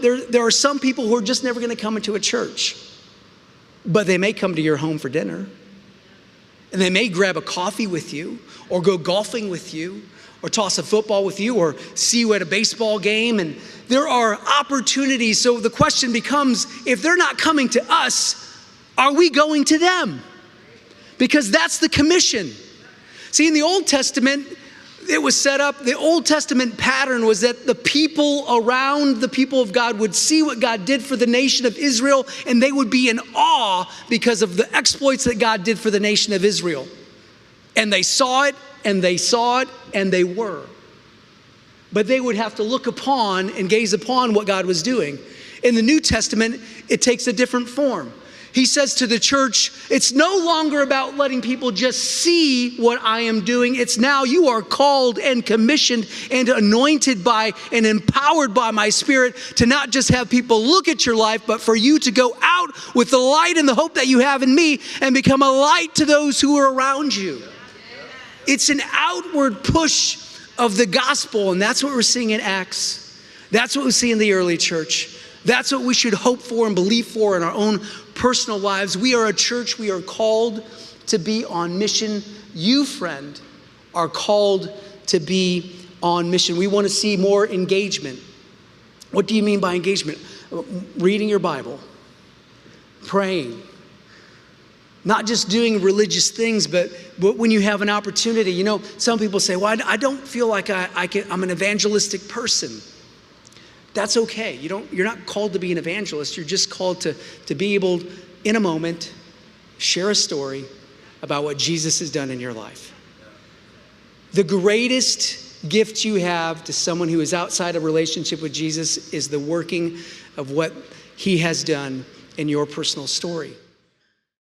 There are some people who are just never going to come into a church, but they may come to your home for dinner. And they may grab a coffee with you, or go golfing with you, or toss a football with you, or see you at a baseball game. And there are opportunities. So the question becomes, if they're not coming to us, are we going to them? Because that's the commission. See, in the Old Testament, it was set up, the Old Testament pattern was that the people around the people of God would see what God did for the nation of Israel, and they would be in awe because of the exploits that God did for the nation of Israel. And they saw it, and they saw it, and they were. But they would have to look upon and gaze upon what God was doing. In the New Testament, it takes a different form. He says to the church, it's no longer about letting people just see what I am doing. It's now you are called and commissioned and anointed by and empowered by my Spirit to not just have people look at your life, but for you to go out with the light and the hope that you have in me and become a light to those who are around you. It's an outward push of the gospel, and that's what we're seeing in Acts. That's what we see in the early church. That's what we should hope for and believe for in our own personal lives. We are a church. We are called to be on mission. You, friend, are called to be on mission. We want to see more engagement. What do you mean by engagement? Reading your Bible, praying, not just doing religious things, but when you have an opportunity. You know, some people say, well, I don't feel like I'm an evangelistic person. That's okay. You're not called to be an evangelist. You're just called to be able, in a moment, share a story about what Jesus has done in your life. The greatest gift you have to someone who is outside a relationship with Jesus is the working of what he has done in your personal story.